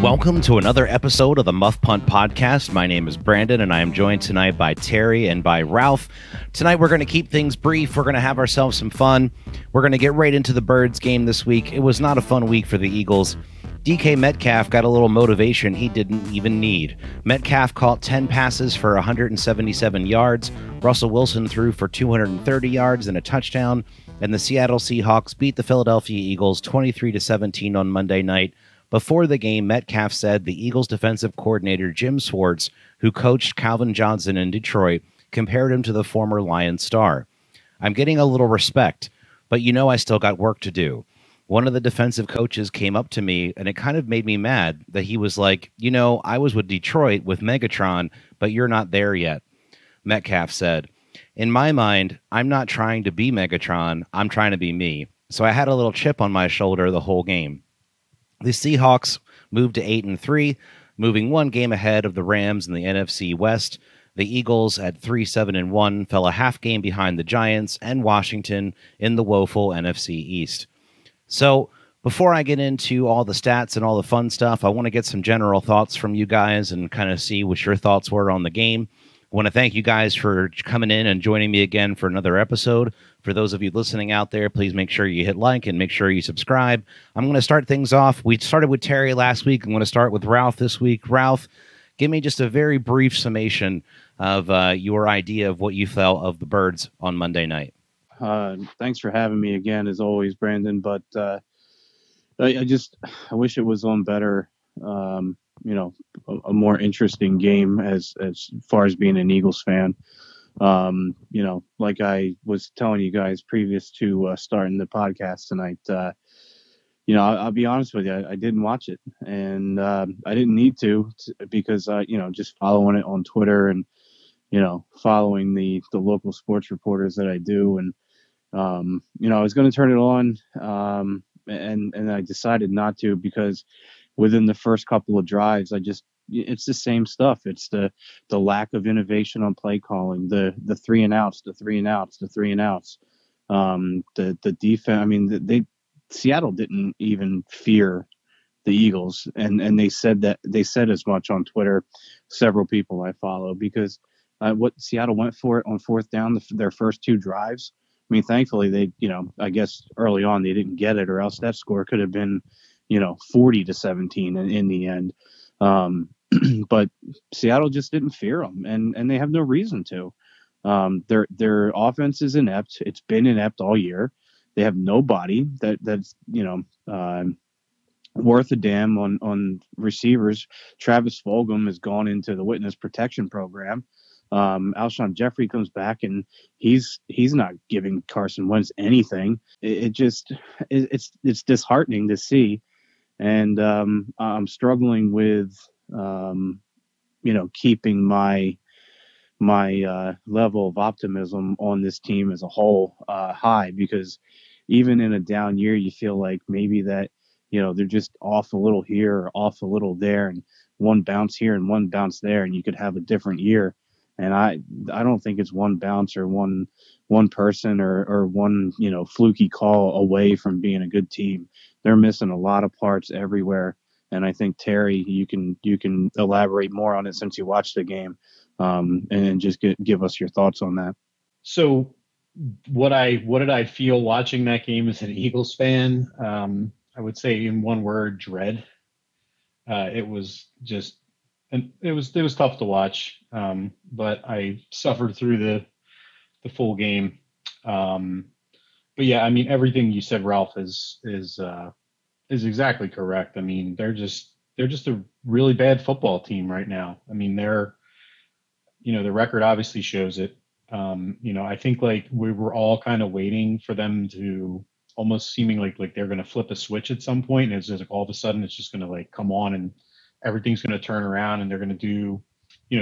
Welcome to another episode of the Muffed Punt podcast. My name is Brandon, and I am joined tonight by Terry and by Ralph. Tonight, we're going to keep things brief. We're going to have ourselves some fun. We're going to get right into the Birds game this week. It was not a fun week for the Eagles. DK Metcalf got a little motivation he didn't even need. Metcalf caught 10 passes for 177 yards. Russell Wilson threw for 230 yards and a touchdown. And the Seattle Seahawks beat the Philadelphia Eagles 23-17 on Monday night. Before the game, Metcalf said the Eagles defensive coordinator Jim Schwartz, who coached Calvin Johnson in Detroit, compared him to the former Lions star. I'm getting a little respect, but I still got work to do. One of the defensive coaches came up to me, and it kind of made me mad that he was like, I was with Detroit with Megatron, but you're not there yet. Metcalf said, in my mind, I'm not trying to be Megatron, I'm trying to be me. So I had a little chip on my shoulder the whole game. The Seahawks moved to 8-3, moving one game ahead of the Rams in the NFC West. The Eagles at 3-7-1 fell a half game behind the Giants and Washington in the woeful NFC East. So before I get into all the stats and all the fun stuff, I want to get some general thoughts from you guys and kind of see what your thoughts were on the game. I want to thank you guys for coming in and joining me again for another episode. For those of you listening out there, please make sure you hit like and make sure you subscribe. I'm going to start things off. We started with Terry last week. I'm going to start with Ralph this week. Ralph, give me just a very brief summation of your idea of what you felt of the Birds on Monday night. Thanks for having me again, as always, Brandon. But I wish it was on better, a more interesting game as far as being an Eagles fan. Like I was telling you guys previous to starting the podcast tonight, I'll be honest with you, I didn't watch it, and I didn't need to because just following it on Twitter and following the local sports reporters that I do, and I was going to turn it on, and I decided not to because within the first couple of drives, it's the same stuff. It's the lack of innovation on play calling, the 3 and outs, the 3 and outs, the 3 and outs. The defense. I mean, Seattle didn't even fear the Eagles, and they said as much on Twitter. Several people I follow, because what Seattle went for it on fourth down, their first 2 drives. I mean, thankfully they, I guess early on they didn't get it, or else that score could have been, 40-17 in the end. But Seattle just didn't fear them, and they have no reason to. Their offense is inept. It's been inept all year. They have nobody that's worth a damn on receivers. Travis Fulgham has gone into the witness protection program. Alshon Jeffrey comes back, and he's not giving Carson Wentz anything. It's disheartening to see. And I'm struggling with, keeping my level of optimism on this team as a whole high, because even in a down year, you feel like maybe that, they're just off a little here or off a little there, and one bounce here and one bounce there, and you could have a different year. And I don't think it's one bounce or one person or one, fluky call away from being a good team. They're missing a lot of parts everywhere. And I think, Terry, you can elaborate more on it since you watched the game, and just give us your thoughts on that. So what did I feel watching that game as an Eagles fan? I would say in one word, dread. It was just, and it was tough to watch, but I suffered through the full game. But yeah, I mean, everything you said, Ralph, is exactly correct. I mean, they're just a really bad football team right now. I mean, the record obviously shows it. I think like we were all kind of waiting for them to almost seeming like they're going to flip a switch at some point, and it's just like all of a sudden it's just going to like come on and everything's going to turn around, and they're going to do,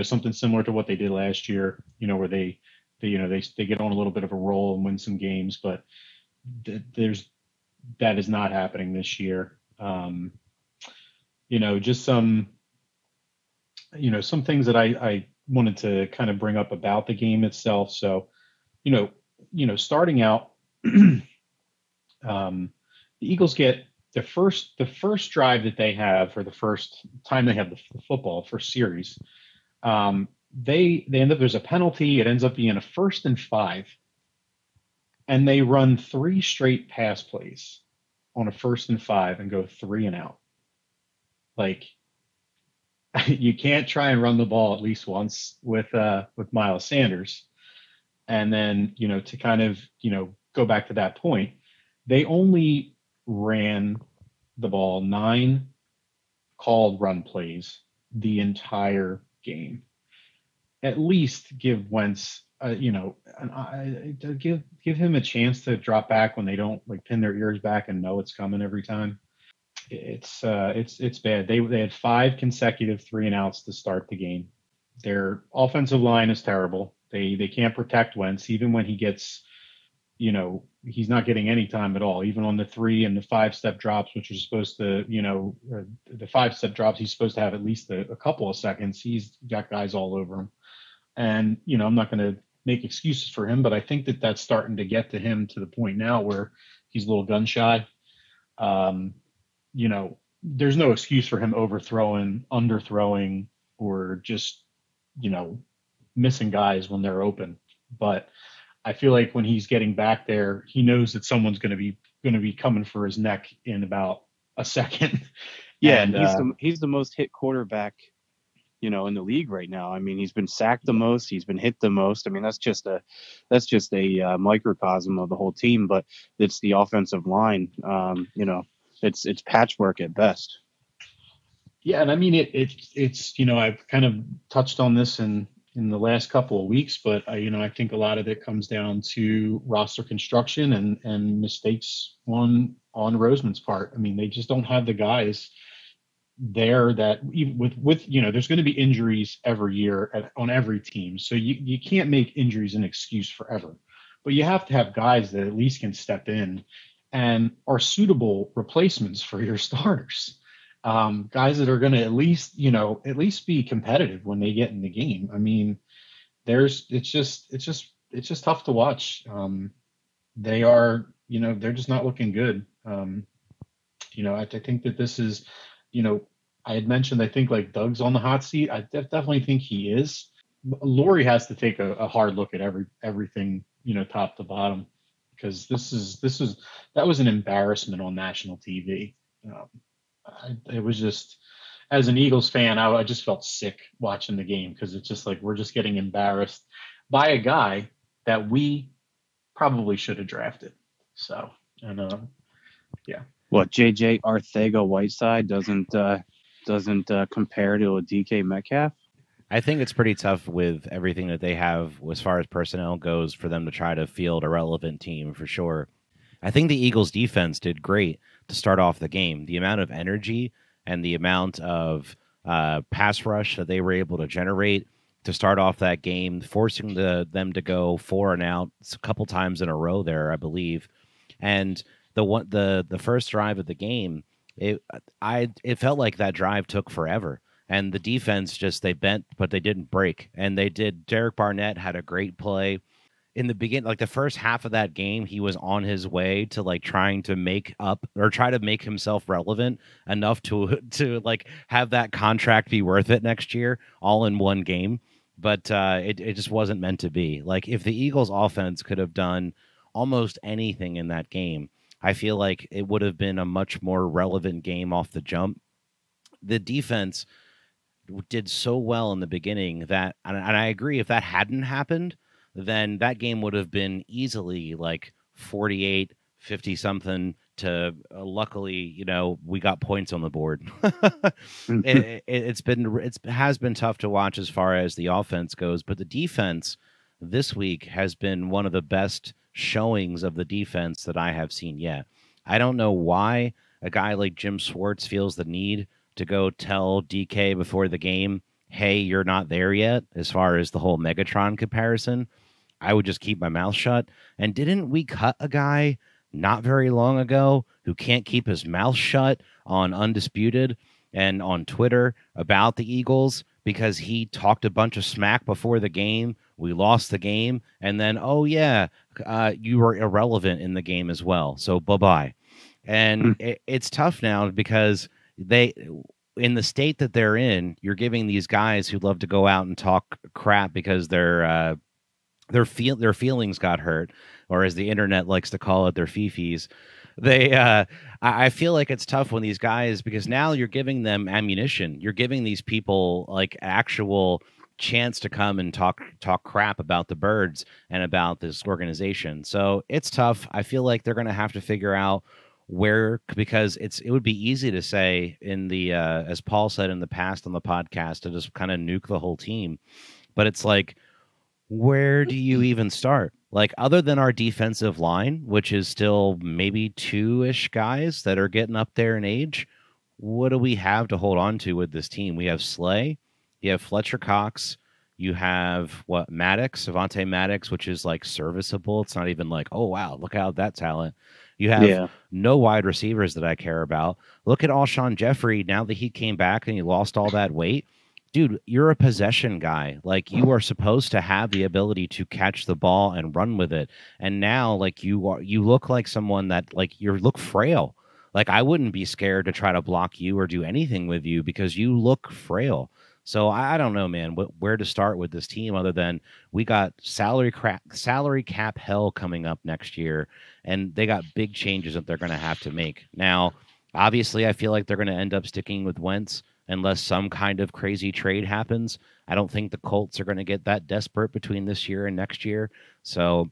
something similar to what they did last year, where they get on a little bit of a roll and win some games, but that is not happening this year. Just some things that I wanted to kind of bring up about the game itself. So, starting out, the Eagles get the first drive that they have, or the first time they have the football, first series. They end up, there's a penalty. It ends up being a 1st and 5, and they run 3 straight pass plays on a 1st and 5 and go 3 and out. Like, you can't try and run the ball at least once with Miles Sanders. And then, to kind of, go back to that point, they only ran the ball 9 called run plays the entire game. At least give Wentz, give him a chance to drop back when they don't like pin their ears back and know it's coming every time. It's bad. They had 5 consecutive 3 and outs to start the game. Their offensive line is terrible. They can't protect Wentz even when he gets, he's not getting any time at all. Even on the 3 and the 5-step drops, which are supposed to, the 5-step drops, he's supposed to have at least a couple of seconds. He's got guys all over him. And, I'm not going to make excuses for him, but I think that that's starting to get to him to the point now where he's a little gun shy. There's no excuse for him overthrowing, underthrowing, or just, missing guys when they're open. But I feel like when he's getting back there, he knows that someone's going to be coming for his neck in about a second. Yeah, and he's the most hit quarterback, in the league right now. I mean, he's been sacked the most, he's been hit the most. I mean, that's just a microcosm of the whole team, but it's the offensive line. It's patchwork at best. Yeah, and I mean it's I've kind of touched on this in the last couple of weeks, but I think a lot of it comes down to roster construction and mistakes on Roseman's part. I mean, they just don't have the guys there that even with there's going to be injuries every year on every team, so you can't make injuries an excuse forever, but you have to have guys that at least can step in and are suitable replacements for your starters. Guys that are going to at least be competitive when they get in the game. I mean, it's just tough to watch. They are, they're just not looking good. I think that this is, I had mentioned, I think like Doug's on the hot seat. I definitely think he is. Laurie has to take a hard look at everything, top to bottom, because that was an embarrassment on national TV. It was just, as an Eagles fan, I just felt sick watching the game, because it's just like we're just getting embarrassed by a guy that we probably should have drafted. So, and yeah. What, JJ Arcega-Whiteside doesn't compare to a DK Metcalf? I think it's pretty tough with everything that they have as far as personnel goes for them to try to field a relevant team, for sure. I think the Eagles defense did great to start off the game. The amount of energy and the amount of pass rush that they were able to generate to start off that game, forcing them to go 4 and out a couple times in a row there, I believe. And the first drive of the game, it felt like that drive took forever. And the defense they bent, but they didn't break. And they did. Derek Barnett had a great play in the beginning, like the first half of that game. He was on his way to like trying to make up or try to make himself relevant enough to like have that contract be worth it next year, all in one game. But it just wasn't meant to be. Like, if the Eagles offense could have done almost anything in that game, I feel like it would have been a much more relevant game off the jump. The defense did so well in the beginning that, and I agree, if that hadn't happened, then that game would have been easily like 48, 50 something to luckily, we got points on the board. It has been tough to watch as far as the offense goes, but the defense this week has been one of the best showings of the defense that I have seen yet. I don't know why a guy like Jim Schwartz feels the need to go tell DK before the game, hey, you're not there yet, as far as the whole Megatron comparison. I would just keep my mouth shut. And didn't we cut a guy not very long ago who can't keep his mouth shut on Undisputed and on Twitter about the Eagles because he talked a bunch of smack before the game? We lost the game. And then, oh, yeah, you were irrelevant in the game as well. So bye-bye. And it's tough now because they, in the state that they're in, you're giving these guys who love to go out and talk crap because their feelings got hurt, or as the internet likes to call it, their fifis. They I feel like it's tough when these guys, because now you're giving them ammunition. You're giving these people like actual chance to come and talk crap about the birds and about this organization. So it's tough. I feel like they're going to have to figure out where, because it would be easy to say in the as Paul said in the past on the podcast, to just kind of nuke the whole team. But it's like, where do you even start? Like, other than our defensive line, which is still maybe two-ish guys that are getting up there in age, what do we have to hold on to with this team? We have Slay, you have Fletcher Cox, you have Maddox, Avante Maddox, which is like serviceable. It's not even like, oh wow, look out that talent. You have no wide receivers that I care about. Look at Alshon Jeffrey. Now that he came back and he lost all that weight, dude, you're a possession guy. Like, you are supposed to have the ability to catch the ball and run with it. And now, like, you look like someone that, like, you look frail. Like, I wouldn't be scared to try to block you or do anything with you because you look frail. So I don't know, man, where to start with this team other than we got salary cap hell coming up next year, and they got big changes that they're going to have to make. Now, obviously, I feel like they're going to end up sticking with Wentz unless some kind of crazy trade happens. I don't think the Colts are going to get that desperate between this year and next year. So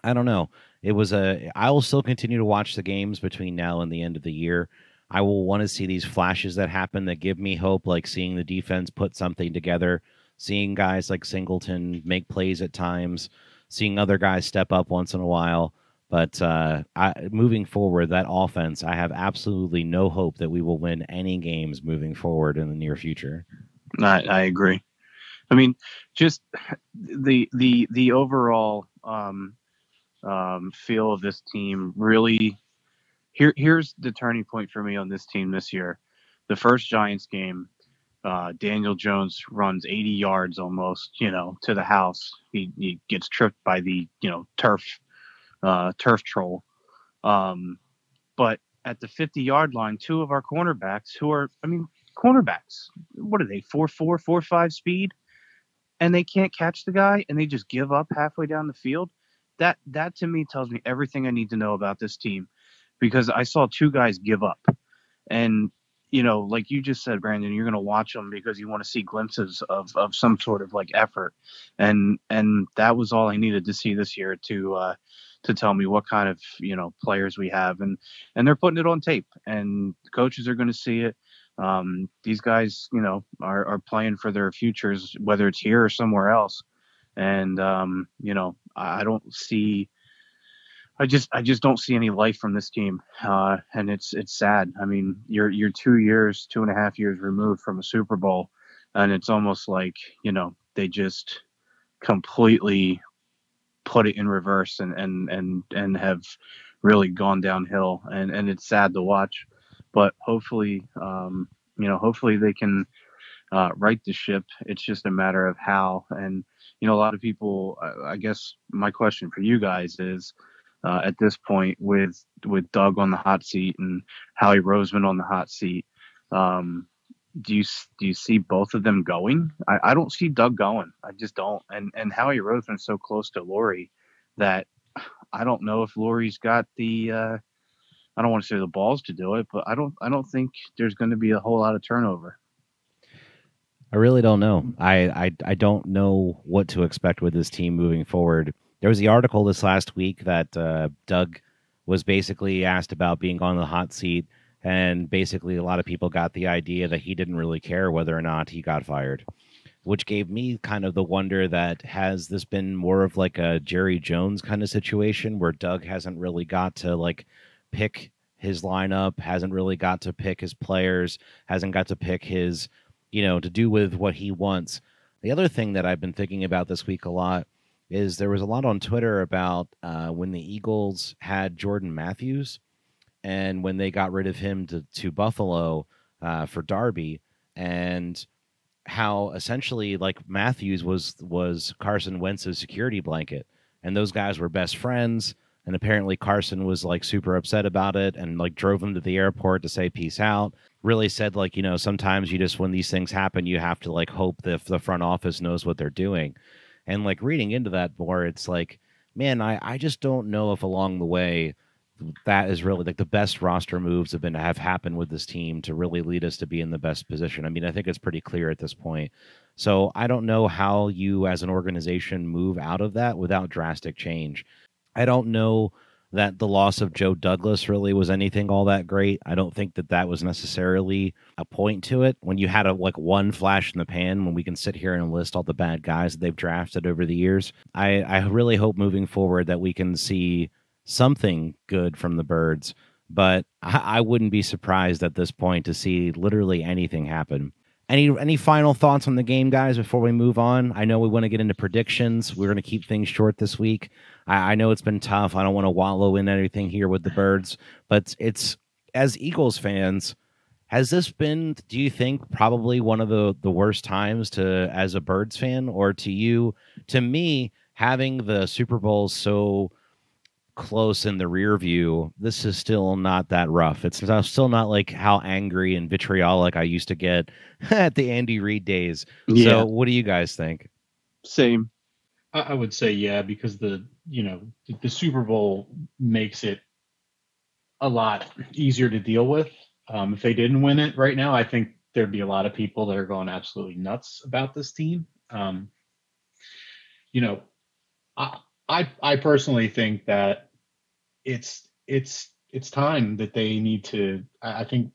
I don't know. I will still continue to watch the games between now and the end of the year. I will want to see these flashes that happen that give me hope, like seeing the defense put something together, seeing guys like Singleton make plays at times, seeing other guys step up once in a while. But moving forward, that offense, I have absolutely no hope that we will win any games moving forward in the near future. I agree. I mean, just the overall feel of this team really. Here's the turning point for me on this team this year. The first Giants game, Daniel Jones runs 80 yards almost, to the house. He gets tripped by the, turf troll. But at the 50-yard line, two of our cornerbacks cornerbacks, what are they, 4.4, 4.5 speed? And they can't catch the guy and they just give up halfway down the field. That to me tells me everything I need to know about this team, because I saw two guys give up. And, like you just said, Brandon, you're going to watch them because you want to see glimpses of some sort of like effort. And that was all I needed to see this year to tell me what kind of, players we have. And they're putting it on tape, and the coaches are going to see it. These guys, are playing for their futures, whether it's here or somewhere else. And, I don't see, I just don't see any life from this team. And it's sad. I mean, you're 2.5 years removed from a Super Bowl, and it's almost like, they just completely put it in reverse and have really gone downhill. And it's sad to watch, but hopefully, hopefully they can right the ship. It's just a matter of how. And, a lot of people, I guess my question for you guys is, at this point with Doug on the hot seat and Howie Roseman on the hot seat, do you see both of them going? I don't see Doug going. I just don't. And Howie Roseman's so close to Laurie that I don't know if Laurie's got the I don't want to say the balls to do it, but I don't think there's going to be a whole lot of turnover. I really don't know. I don't know what to expect with this team moving forward. There was the article this last week that Doug was basically asked about being on the hot seat, and basically a lot of people got the idea that he didn't really care whether or not he got fired, which gave me kind of the wonder that, has this been more of like a Jerry Jones kind of situation where Doug hasn't really got to like pick his lineup, hasn't really got to pick his players, hasn't got to pick his, to do with what he wants. The other thing that I've been thinking about this week a lot is there was a lot on Twitter about when the Eagles had Jordan Matthews and when they got rid of him to Buffalo for Darby, and how essentially like Matthews was Carson Wentz's security blanket, and those guys were best friends. And apparently Carson was like super upset about it and like drove him to the airport to say peace out. Really said like, sometimes you just, when these things happen, you have to like hope that the front office knows what they're doing. And like reading into that more, it's like, man, I just don't know if along the way that is really like the best roster moves have happened with this team to really lead us to be in the best position. I mean, I think it's pretty clear at this point. So I don't know how you as an organization move out of that without drastic change. I don't know that the loss of Joe Douglas really was anything all that great. I don't think that that was necessarily a point to it. When you had like one flash in the pan, when we can sit here and list all the bad guys that they've drafted over the years, I really hope moving forward that we can see something good from the Birds. But I wouldn't be surprised at this point to see literally anything happen. Any final thoughts on the game, guys, before we move on? I know we want to get into predictions. We're going to keep things short this week. I know it's been tough. I don't want to wallow in anything here with the Birds, but it's, as Eagles fans, has this been, do you think, probably one of the worst times to as a Birds fan? Or to you, to me, having the Super Bowl so close in the rear view, this is still not that rough. It's still not like how angry and vitriolic I used to get at the Andy Reid days. Yeah. So what do you guys think? Same. I would say yeah, because the Super Bowl makes it a lot easier to deal with. If they didn't win it right now, I think there'd be a lot of people that are going absolutely nuts about this team. I personally think that it's time that they need to. I think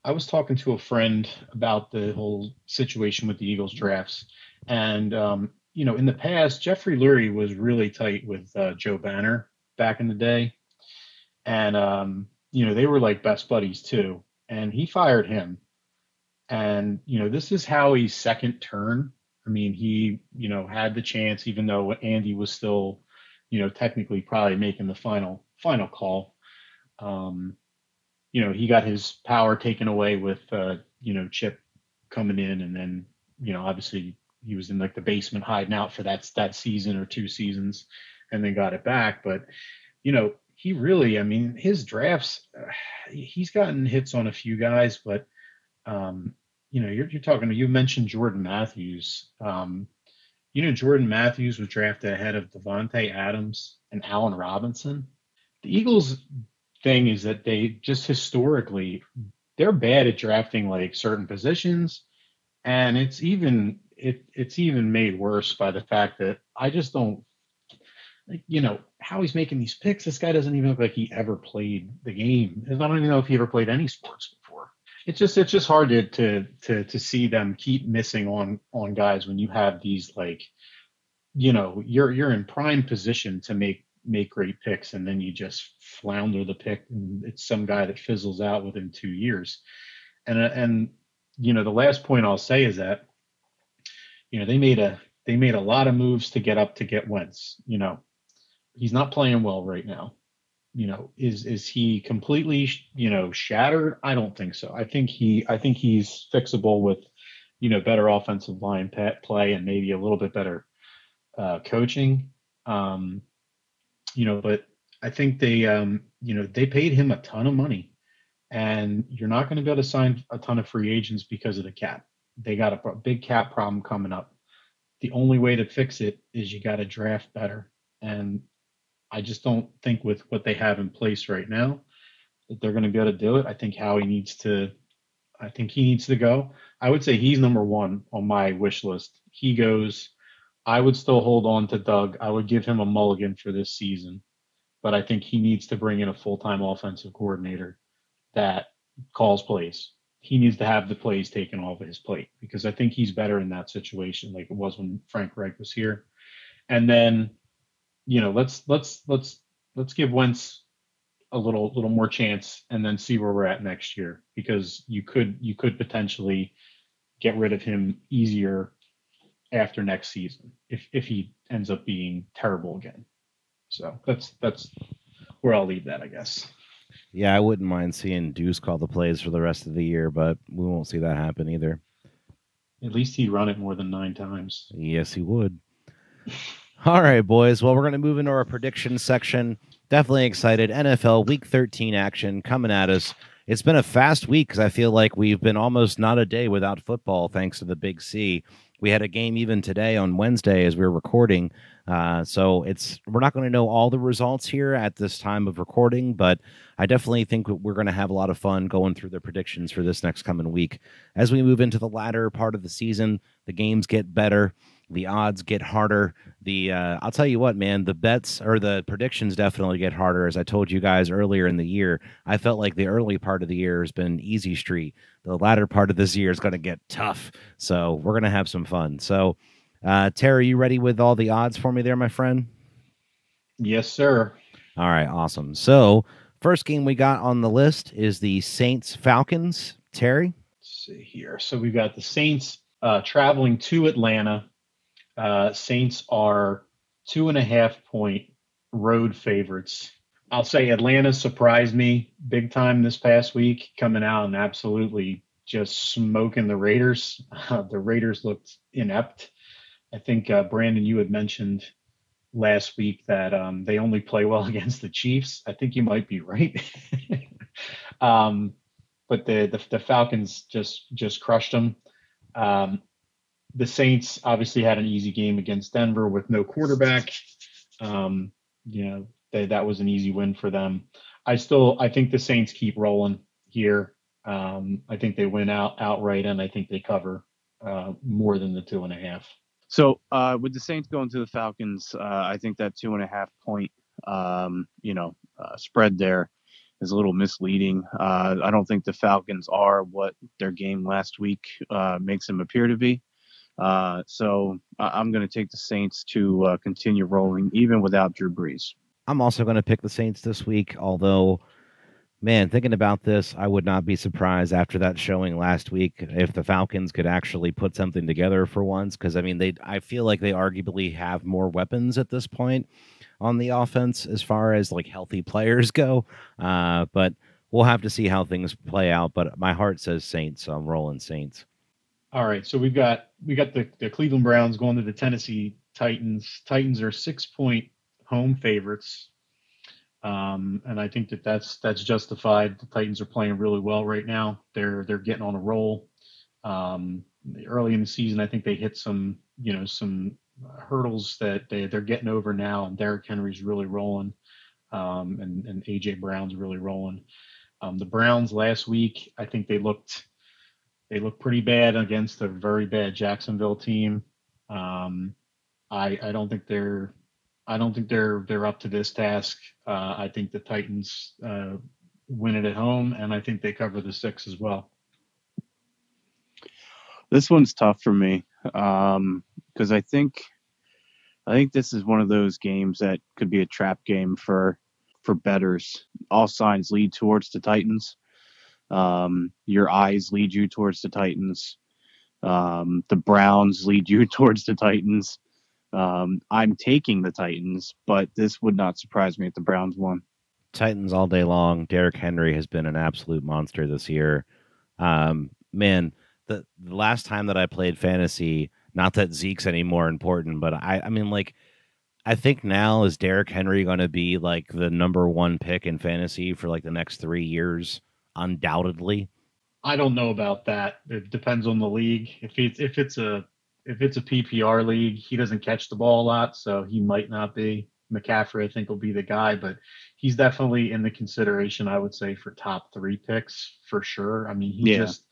I was talking to a friend about the whole situation with the Eagles drafts, and in the past, Jeffrey Lurie was really tight with Joe Banner back in the day, and they were like best buddies too. And he fired him, and this is Howie's second turn. I mean, he had the chance, even though Andy was still, technically probably making the final call. He got his power taken away with Chip coming in, and then obviously he was in like the basement hiding out for that season or 2 seasons, and then got it back. But he really, I mean, his drafts, he's gotten hits on a few guys, but you're talking. You mentioned Jordan Matthews. Jordan Matthews was drafted ahead of Devontae Adams and Allen Robinson. The Eagles thing is that they just historically they're bad at drafting like certain positions, and it's even made worse by the fact that I just don't how he's making these picks. This guy doesn't even look like he ever played the game. I don't even know if he ever played any sports before. It's just hard to see them keep missing on guys when you have these like you're in prime position to make great picks, and then you just flounder the pick, and it's some guy that fizzles out within 2 years. And the last point I'll say is that they made a lot of moves to get up to get Wentz. He's not playing well right now. Is he completely shattered? I don't think so. I think he's fixable with better offensive line play and maybe a little bit better coaching. But I think they paid him a ton of money, and you're not going to be able to sign a ton of free agents because of the cap. They got a big cap problem coming up. The only way to fix it is you got to draft better, and I just don't think with what they have in place right now that they're going to be able to do it. I think Howie needs to. I think he needs to go. I would say he's number one on my wish list. He goes. I would still hold on to Doug. I would give him a mulligan for this season, but I think he needs to bring in a full-time offensive coordinator that calls plays. He needs to have the plays taken off of his plate, because I think he's better in that situation, like it was when Frank Reich was here. And then, let's give Wentz a little more chance, and then see where we're at next year, because you could potentially get rid of him easier after next season if he ends up being terrible again. So that's where I'll leave that, I guess. Yeah, I wouldn't mind seeing Deuce call the plays for the rest of the year, but we won't see that happen either. At least he'd run it more than 9 times. Yes, he would. All right, boys. Well, we're going to move into our prediction section. Definitely excited. NFL Week 13 action coming at us. It's been a fast week because I feel like we've been almost not a day without football thanks to the Big C. We had a game even today on Wednesday as we were recording. So we're not going to know all the results here at this time of recording, but I definitely think we're going to have a lot of fun going through the predictions for this next coming week. As we move into the latter part of the season, the games get better. The odds get harder. I'll tell you what, man, the bets or the predictions definitely get harder. As I told you guys earlier in the year, I felt like the early part of the year has been easy street. The latter part of this year is going to get tough. So we're going to have some fun. So, Terry, you ready with all the odds for me there, my friend? Yes, sir. All right, awesome. So, first game we got on the list is the Saints Falcons. Terry? Let's see here. So we've got the Saints traveling to Atlanta. Saints are 2.5-point road favorites. I'll say Atlanta surprised me big time this past week, coming out and absolutely just smoking the Raiders. The Raiders looked inept. I think, Brandon, you had mentioned last week that they only play well against the Chiefs. I think you might be right. But the Falcons just crushed them. The Saints obviously had an easy game against Denver with no quarterback. That was an easy win for them. I think the Saints keep rolling here. I think they win outright, and I think they cover more than the 2.5. So with the Saints going to the Falcons, I think that 2.5-point spread there is a little misleading. I don't think the Falcons are what their game last week makes them appear to be. So I'm going to take the Saints to continue rolling even without Drew Brees. I'm also going to pick the Saints this week, although, man, thinking about this, I would not be surprised after that showing last week if the Falcons could actually put something together for once, because, I mean, I feel like they arguably have more weapons at this point on the offense as far as, like, healthy players go, but we'll have to see how things play out, but my heart says Saints, so I'm rolling Saints. All right, so we got the Cleveland Browns going to the Tennessee Titans. Titans are 6-point home favorites, and I think that's justified. The Titans are playing really well right now. They're getting on a roll. Early in the season, I think they hit some hurdles that they're getting over now, and Derrick Henry's really rolling, and AJ Brown's really rolling. The Browns last week, I think they looked pretty bad against a very bad Jacksonville team. I don't think they're up to this task. I think the Titans win it at home, and I think they cover the 6 as well. This one's tough for me because I think this is one of those games that could be a trap game for bettors. All signs lead towards the Titans. Your eyes lead you towards the Titans. The Browns lead you towards the Titans. I'm taking the Titans, but this would not surprise me if the Browns won. Titans all day long. Derrick Henry has been an absolute monster this year. Man, the last time that I played fantasy, not that Zeke's any more important, but I mean, like, I think now is Derrick Henry going to be like the number 1 pick in fantasy for like the next 3 years? Undoubtedly. I don't know about that. It depends on the league. If it's a PPR league, he doesn't catch the ball a lot, so he might not be. McCaffrey, I think, will be the guy, but he's definitely in the consideration, I would say, for top 3 picks for sure. I mean, he is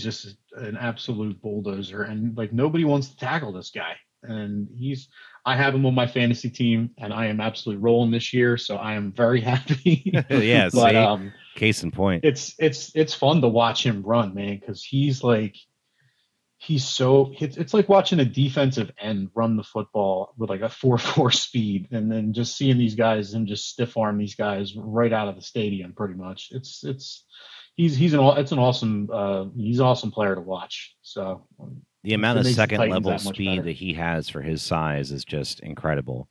just an absolute bulldozer, and like nobody wants to tackle this guy. And I have him on my fantasy team, and I am absolutely rolling this year, so I am very happy. Yeah, but case in point. It's fun to watch him run, man, because it's like watching a defensive end run the football with like a 4.4 speed, and then just seeing these guys and just stiff arm these guys right out of the stadium. Pretty much, he's an awesome player to watch. So the amount of second level speed that he has for his size is just incredible,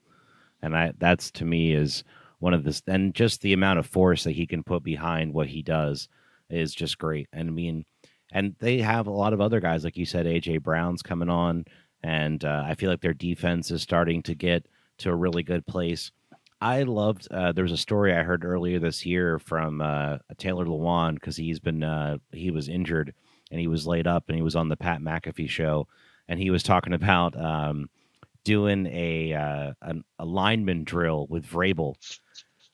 and that's to me is one of this, and just the amount of force that he can put behind what he does is just great. And I mean, and they have a lot of other guys, like you said, AJ Brown's coming on. and I feel like their defense is starting to get to a really good place. I loved. There was a story I heard earlier this year from Taylor Lewan because he was injured and he was laid up and he was on the Pat McAfee show and he was talking about doing a lineman drill with Vrabel.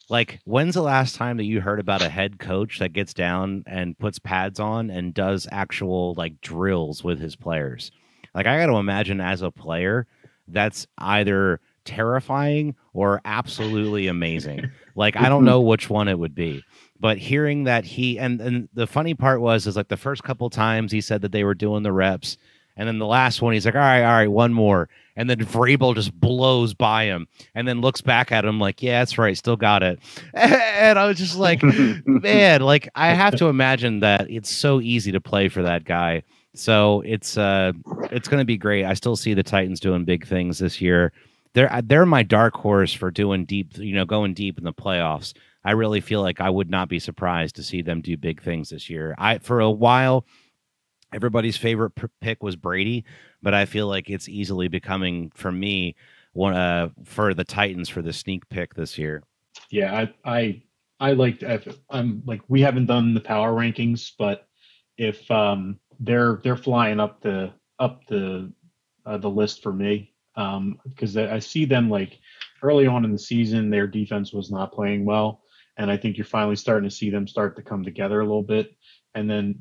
Like, when's the last time that you heard about a head coach that gets down and puts pads on and does actual like drills with his players? Like, I got to imagine as a player, that's either terrifying or absolutely amazing. Like, I don't know which one it would be. But hearing that and the funny part was is like the first couple times he said that they were doing the reps, and then the last one he's like, all right, one more. And then Vrabel just blows by him and then looks back at him like, yeah, that's right, still got it. And I was just like, man, like I have to imagine that it's so easy to play for that guy. So it's going to be great. I still see the Titans doing big things this year. They're my dark horse for doing deep, going deep in the playoffs. I really feel like I would not be surprised to see them do big things this year. For a while, everybody's favorite pick was Brady, but I feel like it's easily becoming, for me, one for the Titans for the sneak pick this year. Yeah, I like. I'm like, we haven't done the power rankings, but if they're flying up the list for me, because I see them like early on in the season, their defense was not playing well, and I think you're finally starting to see them start to come together a little bit. And then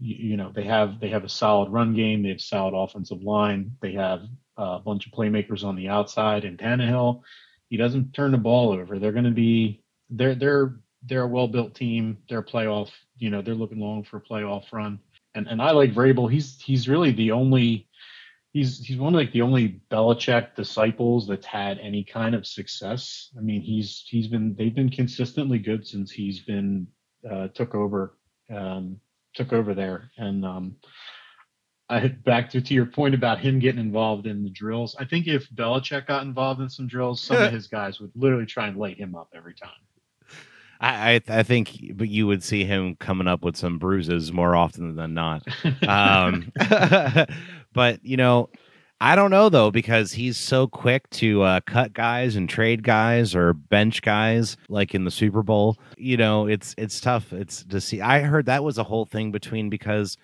they have a solid run game. They have solid offensive line. They have a bunch of playmakers on the outside. And Tannehill, he doesn't turn the ball over. They're going to be they're a well built team. They're a playoff. They're looking long for a playoff run. And I like Vrabel. He's really the only. He's one of like the only Belichick disciples that's had any kind of success. I mean, they've been consistently good since he's been took over. Took over there. And back to your point about him getting involved in the drills. I think if Belichick got involved in some drills, some of his guys would literally try and light him up every time. I think, but you would see him coming up with some bruises more often than not. But I don't know though, because he's so quick to cut guys and trade guys or bench guys, like in the Super Bowl. It's tough. It's to see. I heard that was a whole thing because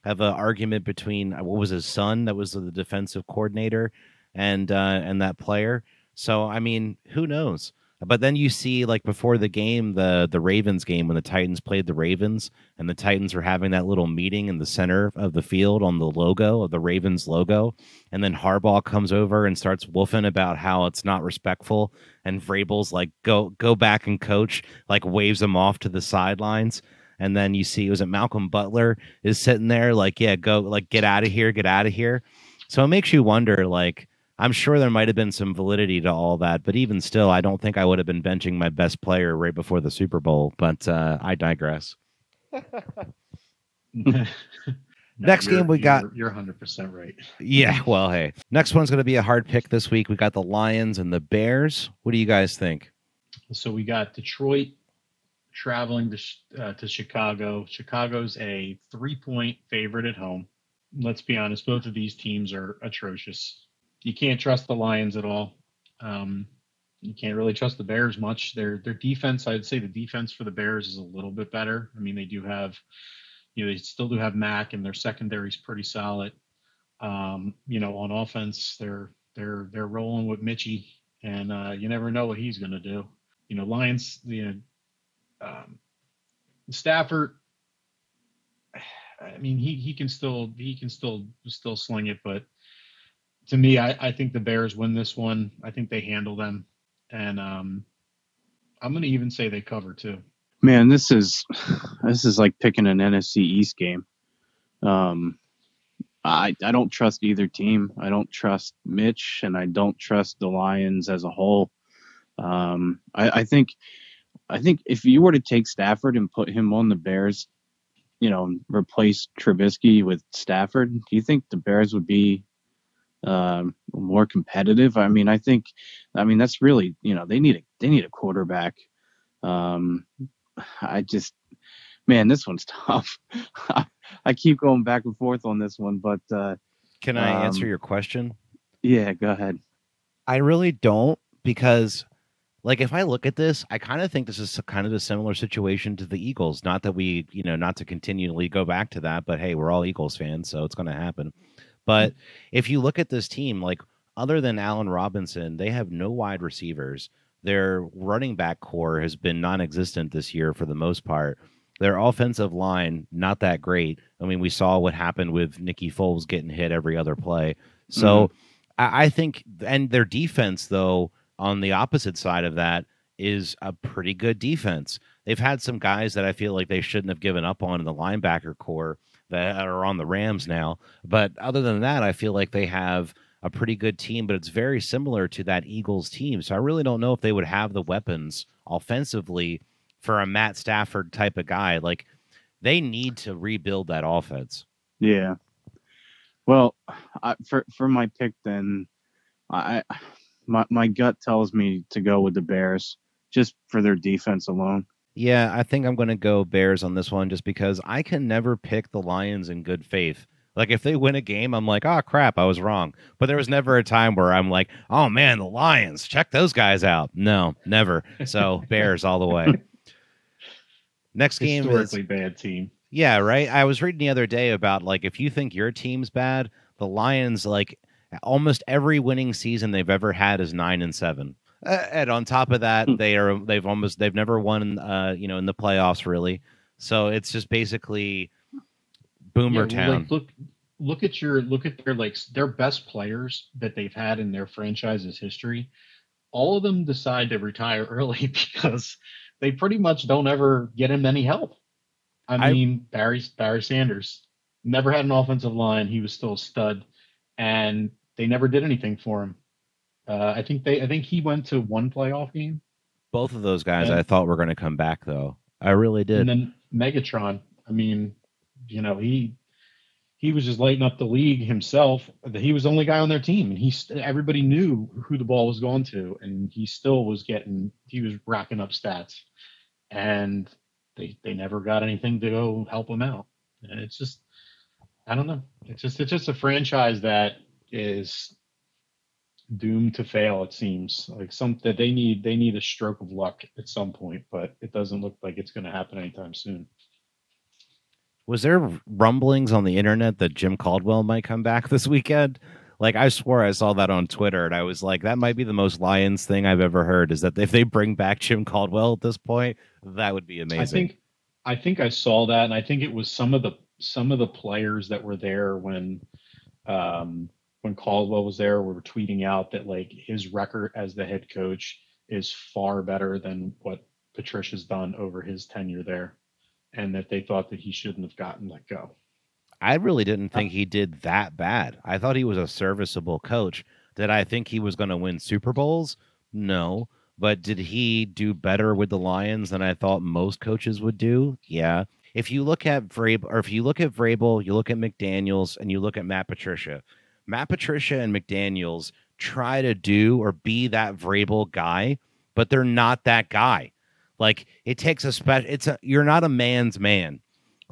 of an argument between what was his son, that was the defensive coordinator, and that player. So I mean, who knows? But then you see, like before the game, the Ravens game, when the Titans played the Ravens, and the Titans were having that little meeting in the center of the field on the logo of the Ravens logo, and then Harbaugh comes over and starts woofing about how it's not respectful, and Vrabel's like, go back and coach, like waves him off to the sidelines. And then you see, was it Malcolm Butler is sitting there like, yeah, go, like, get out of here, get out of here. So it makes you wonder, like, I'm sure there might have been some validity to all that, but even still, I don't think I would have been benching my best player right before the Super Bowl. But I digress. Next game we got. You're 100% right. Yeah, well, hey. Next one's going to be a hard pick this week. We got the Lions and the Bears. What do you guys think? So we got Detroit traveling to Chicago. Chicago's a 3-point favorite at home. Let's be honest, both of these teams are atrocious. You can't trust the Lions at all. You can't really trust the Bears much. Their defense, I'd say the defense for the Bears is a little bit better. I mean, they do have, they still do have Mack, and their secondary is pretty solid. On offense, they're rolling with Mitchie, and you never know what he's going to do. Lions, Stafford. I mean, he can still sling it, but to me, I think the Bears win this one. I think they handle them, and I'm going to even say they cover too. Man, this is like picking an NFC East game. I don't trust either team. I don't trust Mitch, and I don't trust the Lions as a whole. I think if you were to take Stafford and put him on the Bears, replace Trubisky with Stafford, do you think the Bears would be more competitive? I mean, that's really, they need a quarterback. This one's tough. I keep going back and forth on this one, but can I answer your question? Yeah, go ahead. I really don't, because like if I look at this, I kind of think this is kind of a similar situation to the Eagles. Not that we, not to continually go back to that, but hey, we're all Eagles fans, so it's going to happen. But if you look at this team, like other than Allen Robinson, they have no wide receivers. Their running back core has been non-existent this year for the most part. Their offensive line, not that great. I mean, we saw what happened with Nicky Foles getting hit every other play. So I think, and their defense, though, on the opposite side of that, is a pretty good defense. They've had some guys that I feel like they shouldn't have given up on in the linebacker core that are on the Rams now. But other than that, I feel like they have a pretty good team, but it's very similar to that Eagles team. So I really don't know if they would have the weapons offensively for a Matt Stafford type of guy. Like, they need to rebuild that offense. Yeah. Well, for my pick, then my gut tells me to go with the Bears just for their defense alone. Yeah, I think I'm going to go Bears on this one just because I can never pick the Lions in good faith. Like, if they win a game, I'm like, oh, crap, I was wrong. But there was never a time where I'm like, oh, man, the Lions, check those guys out. No, never. So, Bears all the way. Next game is historically bad team. Yeah, right. I was reading the other day about, like, if you think your team's bad, the Lions, like, almost every winning season they've ever had is 9-7. And on top of that, they've never won, in the playoffs really. So it's just basically Boomer Town. Like, look at their their best players that they've had in their franchise's history. All of them decide to retire early because they pretty much don't ever get him any help. I mean, Barry Sanders never had an offensive line. He was still a stud, and they never did anything for him. I think he went to one playoff game. Both of those guys I thought were going to come back, though. I really did. And then Megatron, I mean, he was just lighting up the league himself. He was the only guy on their team, and everybody knew who the ball was going to, and he still was racking up stats, and they never got anything to go help him out. And it's just, I don't know. It's just a franchise that is doomed to fail. It seems like that they need a stroke of luck at some point, but it doesn't look like it's going to happen anytime soon. Was there rumblings on the internet that Jim Caldwell might come back this weekend? Like, I swore I saw that on Twitter, and I was like, that might be the most Lions thing I've ever heard, is that if they bring back Jim Caldwell at this point, that would be amazing. I think I saw that, and I think it was some of the players that were there when Caldwell was there were tweeting out that, like, his record as the head coach is far better than what Patricia's done over his tenure there, and that they thought that he shouldn't have gotten let go. I really didn't think he did that bad. I thought he was a serviceable coach. Did I think he was going to win Super Bowls? No. But did he do better with the Lions than I thought most coaches would do? Yeah. If you look at Vrabel, you look at McDaniels, and you look at Matt Patricia and McDaniels try to do or be that Vrabel guy, but they're not that guy. Like, it takes you're not a man's man.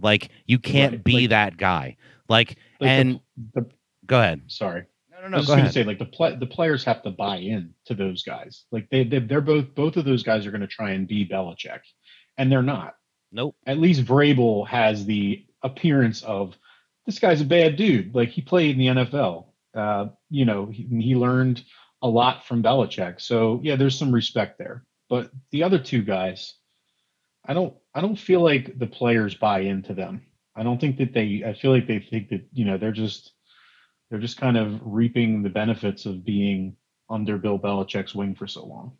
Like, you can't be that guy. Go ahead. Sorry. No. I was just going to say, like, the players have to buy in to those guys. Like, they're both of those guys are going to try and be Belichick, and they're not. Nope. At least Vrabel has the appearance of, this guy's a bad dude. Like, he played in the NFL. He learned a lot from Belichick. So yeah, there's some respect there. But the other two guys, I don't feel like the players buy into them. I don't think that I feel like they think that, they're just kind of reaping the benefits of being under Bill Belichick's wing for so long.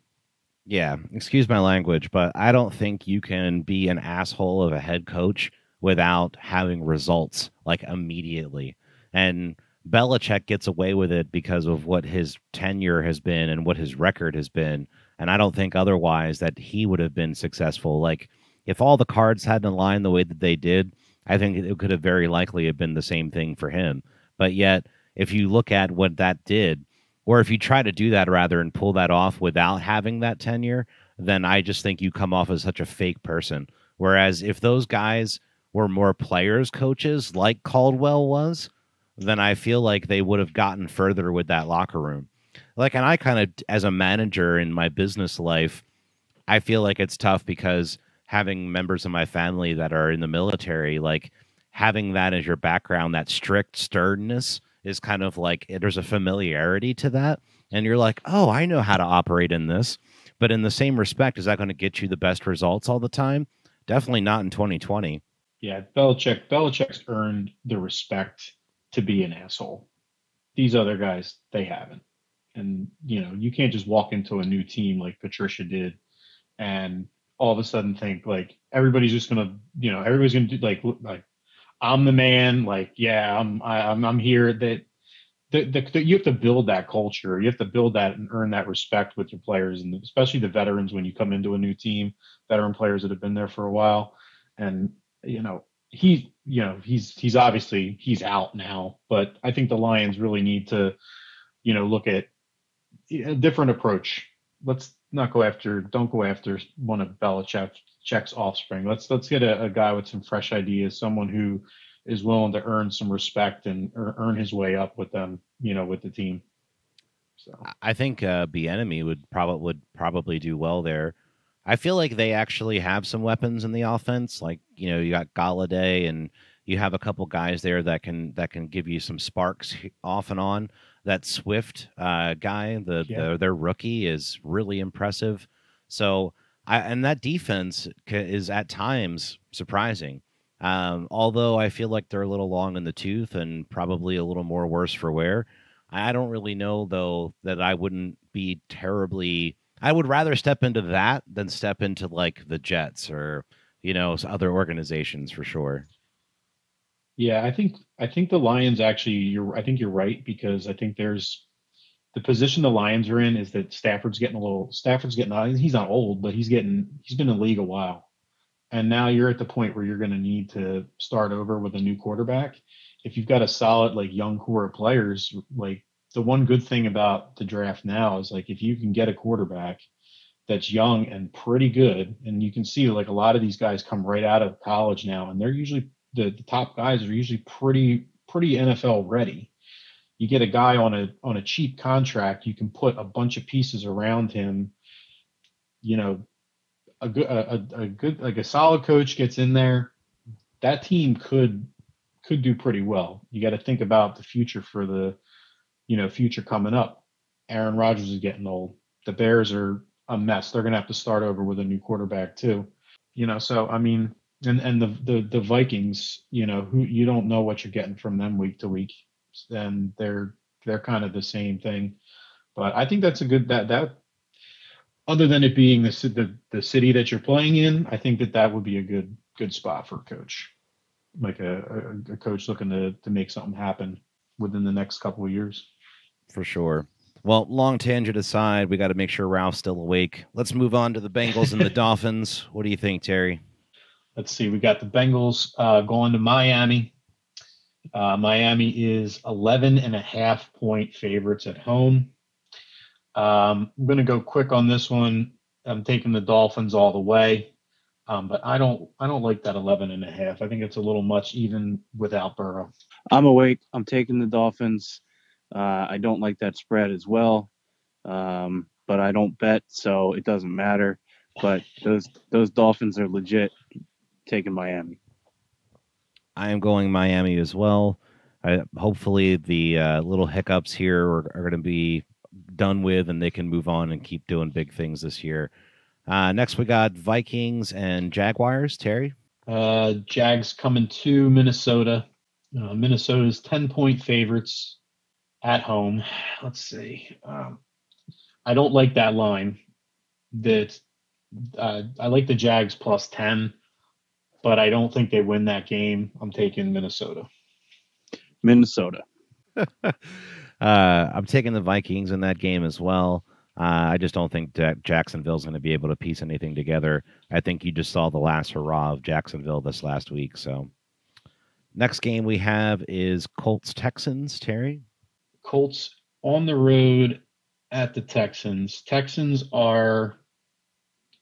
Yeah, excuse my language, but I don't think you can be an asshole of a head coach without having results, like, immediately. And Belichick gets away with it because of what his tenure has been and what his record has been. And I don't think otherwise that he would have been successful. Like, if all the cards hadn't aligned the way that they did, I think it could have very likely have been the same thing for him. But yet, if you look at what that did, or if you try to do that rather and pull that off without having that tenure, then I just think you come off as such a fake person. Whereas if those guys were more players coaches like Caldwell was, then I feel like they would have gotten further with that locker room. Like, and I kind of, as a manager in my business life, I feel like it's tough because having members of my family that are in the military, like having that as your background, that strict sternness is kind of like there's a familiarity to that. And you're like, oh, I know how to operate in this. But in the same respect, is that going to get you the best results all the time? Definitely not in 2020. Yeah, Belichick's earned the respect to be an asshole. These other guys, they haven't. And you can't just walk into a new team like Patricia did and all of a sudden think like everybody's just gonna, everybody's gonna do like I'm the man. Like, yeah, I'm here. That you have to build that culture. You have to build that and earn that respect with your players, and especially the veterans when you come into a new team, veteran players that have been there for a while. And he's obviously he's out now, but I think the Lions really need to look at a different approach. Let's not go after, don't go after one of Belichick's offspring. Let's get a guy with some fresh ideas, someone who is willing to earn some respect and earn his way up with them, with the team. So I think Bieniemy would probably do well there. I feel like they actually have some weapons in the offense. Like, you got Galladay, and you have a couple guys there that can give you some sparks off and on. That Swift guy, yeah, their rookie, is really impressive. So, and that defense is at times surprising. Although I feel like they're a little long in the tooth and probably a little more worse for wear. I don't really know though that I wouldn't be terribly. I would rather step into that than step into like the Jets or other organizations for sure. yeah, I think the Lions actually, I think you're right because I think there's the position the Lions are in is that Stafford's getting he's not old, but he's been in the league a while. And now you're at the point where you're going to need to start over with a new quarterback. If you've got a solid, like young core of players, like the one good thing about the draft now is like if you can get a quarterback that's young and pretty good, and you can see like a lot of these guys come right out of college now, and they're usually the top guys are usually pretty NFL ready. You get a guy on a cheap contract, you can put a bunch of pieces around him, you know, a good like a solid coach gets in there, that team could do pretty well. You got to think about the future for the future coming up. Aaron Rodgers is getting old. The Bears are a mess. They're going to have to start over with a new quarterback too. So I mean, and the Vikings, who you don't know what you're getting from them week to week, and they're kind of the same thing. But I think that's a good that other than it being the city that you're playing in, I think that would be a good spot for a coach, like a coach looking to make something happen within the next couple of years. For sure. Well, long tangent aside, we got to make sure Ralph's still awake. Let's move on to the Bengals and the Dolphins. What do you think, Terry? Let's see. We got the Bengals going to Miami. Miami is 11.5-point favorites at home. I'm going to go quick on this one. I'm taking the Dolphins all the way, but I don't like that 11.5. I think it's a little much even without Burrow. I'm awake. I'm taking the Dolphins. I don't like that spread as well, but I don't bet, so it doesn't matter. But those Dolphins are legit. Taking Miami. I am going Miami as well. Hopefully, the little hiccups here are going to be done with, and they can move on and keep doing big things this year. Next, we got Vikings and Jaguars. Terry? Jags coming to Minnesota. Minnesota's 10-point favorites at home. Let's see. I don't like that line. That I like the Jags plus 10, but I don't think they win that game. I'm taking Minnesota. Minnesota. I'm taking the Vikings in that game as well. I just don't think Jacksonville's going to be able to piece anything together. I think you just saw the last hurrah of Jacksonville this last week. So, next game we have is Colts Texans. Terry? Colts on the road at the Texans. Texans are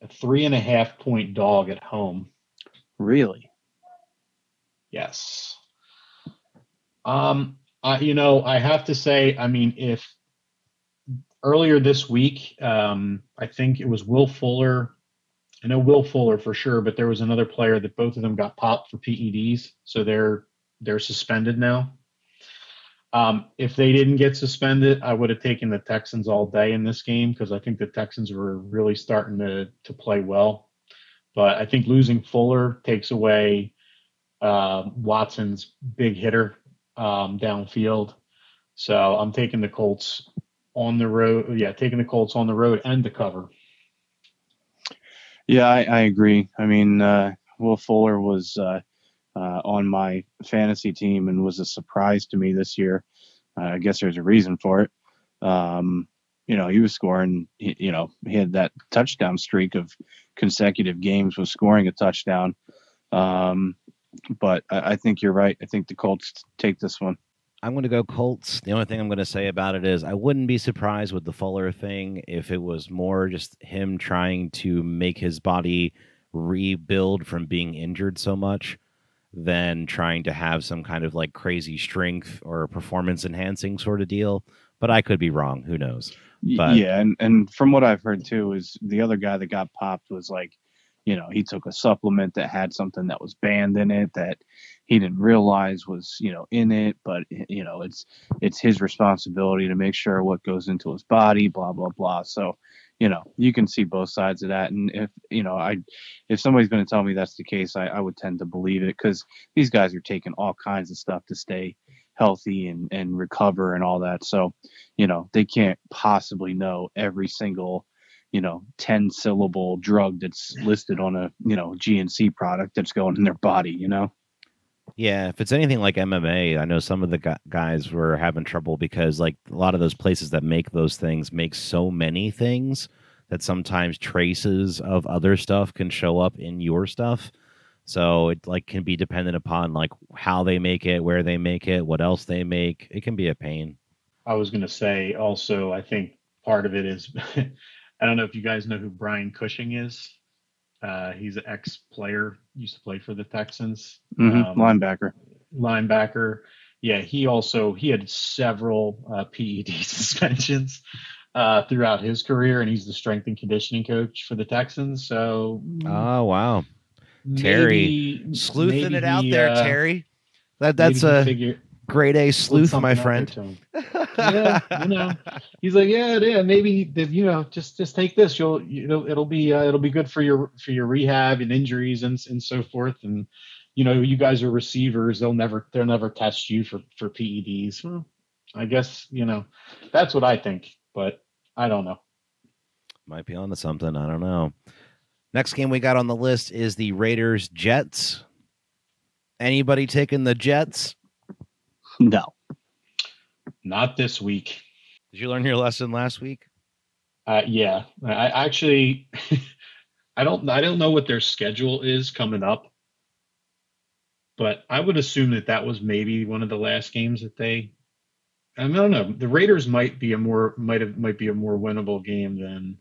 a 3.5-point dog at home. Really? Yes. I have to say, I mean, if earlier this week, I think it was Will Fuller. I know Will Fuller for sure, but there was another player that both of them got popped for PEDs, so they're suspended now. If they didn't get suspended, I would have taken the Texans all day in this game because I think the Texans were really starting to play well. But I think losing Fuller takes away Watson's big hitter downfield. So I'm taking the Colts on the road. Yeah, taking the Colts on the road and the cover. Yeah, I agree. I mean, Will Fuller was on my fantasy team and was a surprise to me this year. I guess there's a reason for it. He was scoring. He had that touchdown streak of consecutive games was scoring a touchdown. But I think you're right. I think the Colts take this one. I'm going to go Colts. The only thing I'm going to say about it is I wouldn't be surprised with the Fuller thing if it was more just him trying to make his body rebuild from being injured so much than trying to have some kind of like crazy strength or performance enhancing sort of deal. But I could be wrong. Who knows? But yeah, and from what I've heard too is the other guy that got popped was like, he took a supplement that had something that was banned in it that he didn't realize was, in it, but it's his responsibility to make sure what goes into his body, blah blah blah. So, you can see both sides of that, and if somebody's going to tell me that's the case, I would tend to believe it because these guys are taking all kinds of stuff to stay healthy and recover and all that. So, they can't possibly know every single 10 syllable drug that's listed on a GNC product that's going in their body. yeah, if it's anything like MMA, I know some of the guys were having trouble because like a lot of those places that make those things make so many things that sometimes traces of other stuff can show up in your stuff. So it like can be dependent upon like how they make it, where they make it, what else they make. It can be a pain. I was going to say also, I think part of it is, I don't know if you guys know who Brian Cushing is. He's an ex-player, used to play for the Texans. Linebacker. Linebacker. Yeah, he had several PED suspensions throughout his career, and he's the strength and conditioning coach for the Texans. So, oh wow, Terry sleuthing it out there, Terry. That's a grade A sleuth, my friend. Yeah, he's like, yeah, maybe just take this. It'll be good for your rehab and injuries and so forth. And you guys are receivers. They'll never test you for PEDs. Well, I guess that's what I think, but I don't know. Might be onto something. I don't know. Next game we got on the list is the Raiders Jets. Anybody taking the Jets? No. Not this week. Did you learn your lesson last week? Yeah. I actually I don't know what their schedule is coming up, but I would assume that was maybe one of the last games that I don't know. The Raiders might be a more winnable game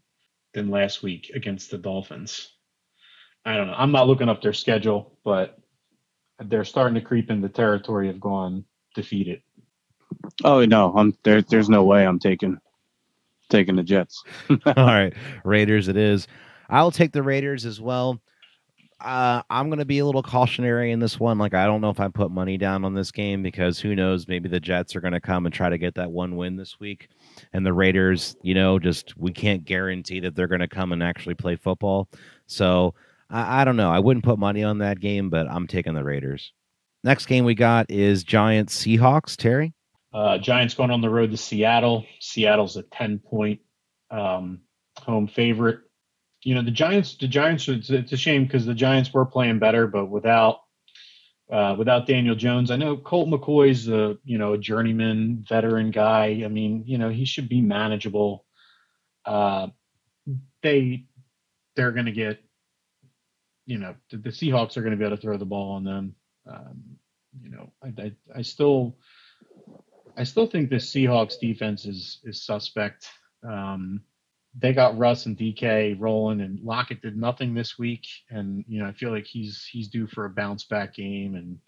than last week against the Dolphins. I don't know. I'm not looking up their schedule, but they're starting to creep in the territory of going defeated. Oh no, there's no way I'm taking the Jets. All right, Raiders it is. I'll take the Raiders as well. I'm going to be a little cautionary in this one. Like, I don't know if I put money down on this game because who knows, maybe the Jets are going to come and try to get that one win this week. And the Raiders, we can't guarantee that they're going to come and actually play football. So I don't know. I wouldn't put money on that game, but I'm taking the Raiders. Next game we got is Giants Seahawks. Terry? Giants going on the road to Seattle. Seattle's a 10-point home favorite. The Giants. It's a shame because the Giants were playing better, but without Daniel Jones, I know Colt McCoy's a journeyman veteran guy. I mean, he should be manageable. They're going to get, the Seahawks are going to be able to throw the ball on them. I still think the Seahawks defense is suspect. They got Russ and DK rolling, and Lockett did nothing this week. And I feel like he's due for a bounce back game. And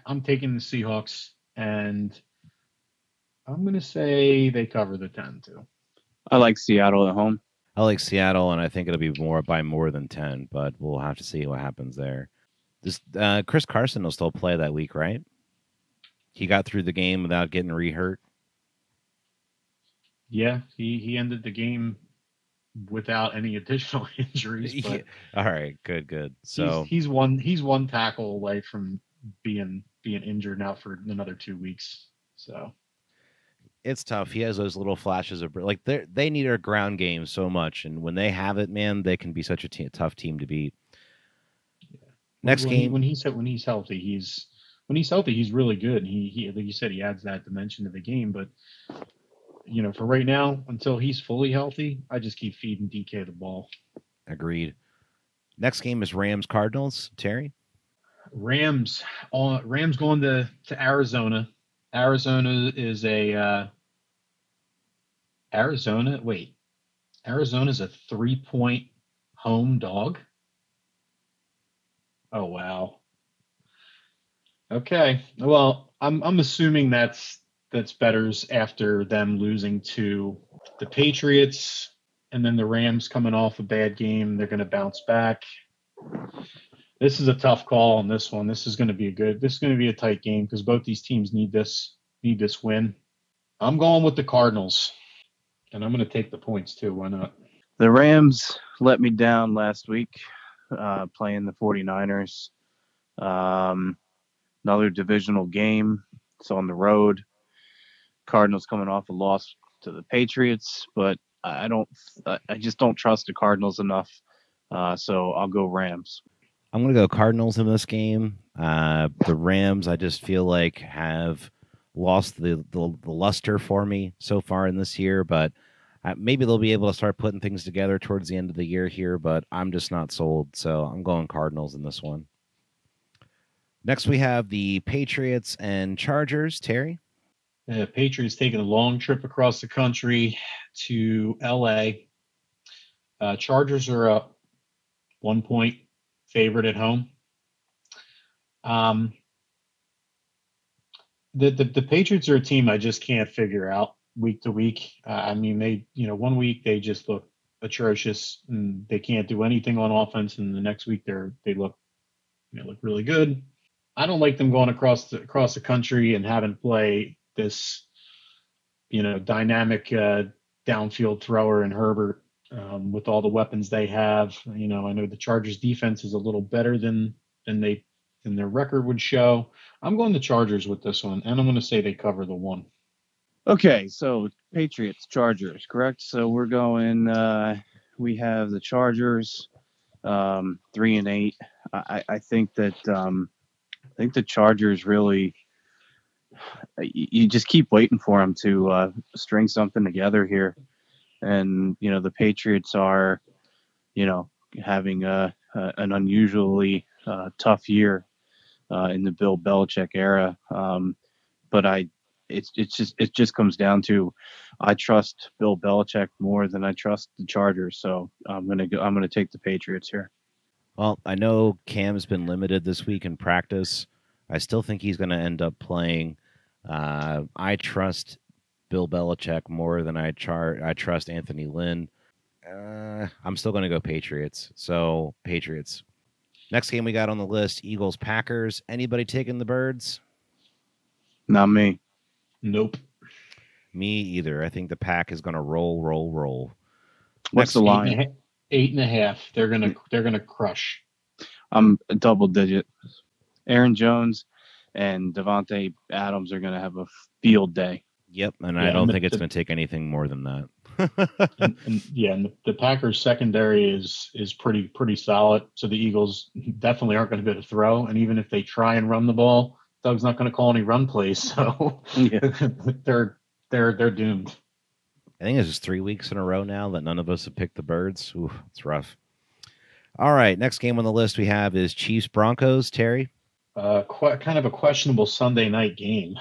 I'm taking the Seahawks and I'm going to say they cover the 10 too. I like Seattle at home. I like Seattle, and I think it'll be more than 10, but we'll have to see what happens there. This Chris Carson will still play that week, right? He got through the game without getting re-hurt. Yeah, he ended the game without any additional injuries. But All right, good. So he's one tackle away from being injured now for another 2 weeks. So it's tough. He has those little flashes of like they need a ground game so much, and when they have it, man, they can be such a tough team to beat. Next game, when he's healthy, he's really good. He like you said, he adds that dimension to the game. But for right now, until he's fully healthy, I just keep feeding DK the ball. Agreed. Next game is Rams Cardinals. Terry, Rams going to Arizona. Arizona is a Arizona's a 3-point home dog. Oh wow. Okay. Well, I'm assuming that's betters after them losing to the Patriots, and then the Rams coming off a bad game. They're going to bounce back. This is a tough call on this one. This is going to be a tight game because both these teams need this win. I'm going with the Cardinals, and I'm going to take the points too. Why not? The Rams let me down last week playing the 49ers. Another divisional game. It's on the road. Cardinals coming off a loss to the Patriots, but I just don't trust the Cardinals enough. So I'll go Rams. I'm going to go Cardinals in this game. The Rams, I just feel like have lost the luster for me so far in this year, but maybe they'll be able to start putting things together towards the end of the year here, but I'm just not sold. So I'm going Cardinals in this one. Next, we have the Patriots and Chargers. Terry? Patriots taking a long trip across the country to L.A. Chargers are a 1-point favorite at home. The Patriots are a team I just can't figure out week to week. I mean, they 1 week they just look atrocious and they can't do anything on offense, and the next week they look really good. I don't like them going across the country and having to play this dynamic downfield thrower in Herbert with all the weapons they have. I know the Chargers defense is a little better than their record would show. I'm going the Chargers with this one, and I'm going to say they cover the 1. Okay, so Patriots, Chargers, correct? So we're going. We have the Chargers, 3-8. I think that the Chargers really. You just keep waiting for them to string something together here, and the Patriots are, having an unusually tough year in the Bill Belichick era. But it just comes down to I trust Bill Belichick more than I trust the Chargers. So I'm gonna take the Patriots here. Well, I know Cam's been limited this week in practice. I still think he's going to end up playing. I trust Bill Belichick more than I trust Anthony Lynn. I'm still going to go Patriots. So Patriots. Next game we got on the list, Eagles Packers. Anybody taking the Birds? Not me. Nope. Me either. I think the Pack is going to roll. What's the line? 8.5. They're gonna crush. I'm a double digit. Aaron Jones and Devontae Adams are going to have a field day. Yep, and I don't think it's going to take anything more than that. and the Packers secondary is pretty solid. So the Eagles definitely aren't going to be able to throw, and even if they try and run the ball, Doug's not going to call any run plays. So they're doomed. I think it's just 3 weeks in a row now that none of us have picked the Birds. Ooh, it's rough. All right, next game on the list we have is Chiefs Broncos. Terry? Kind of a questionable Sunday night game.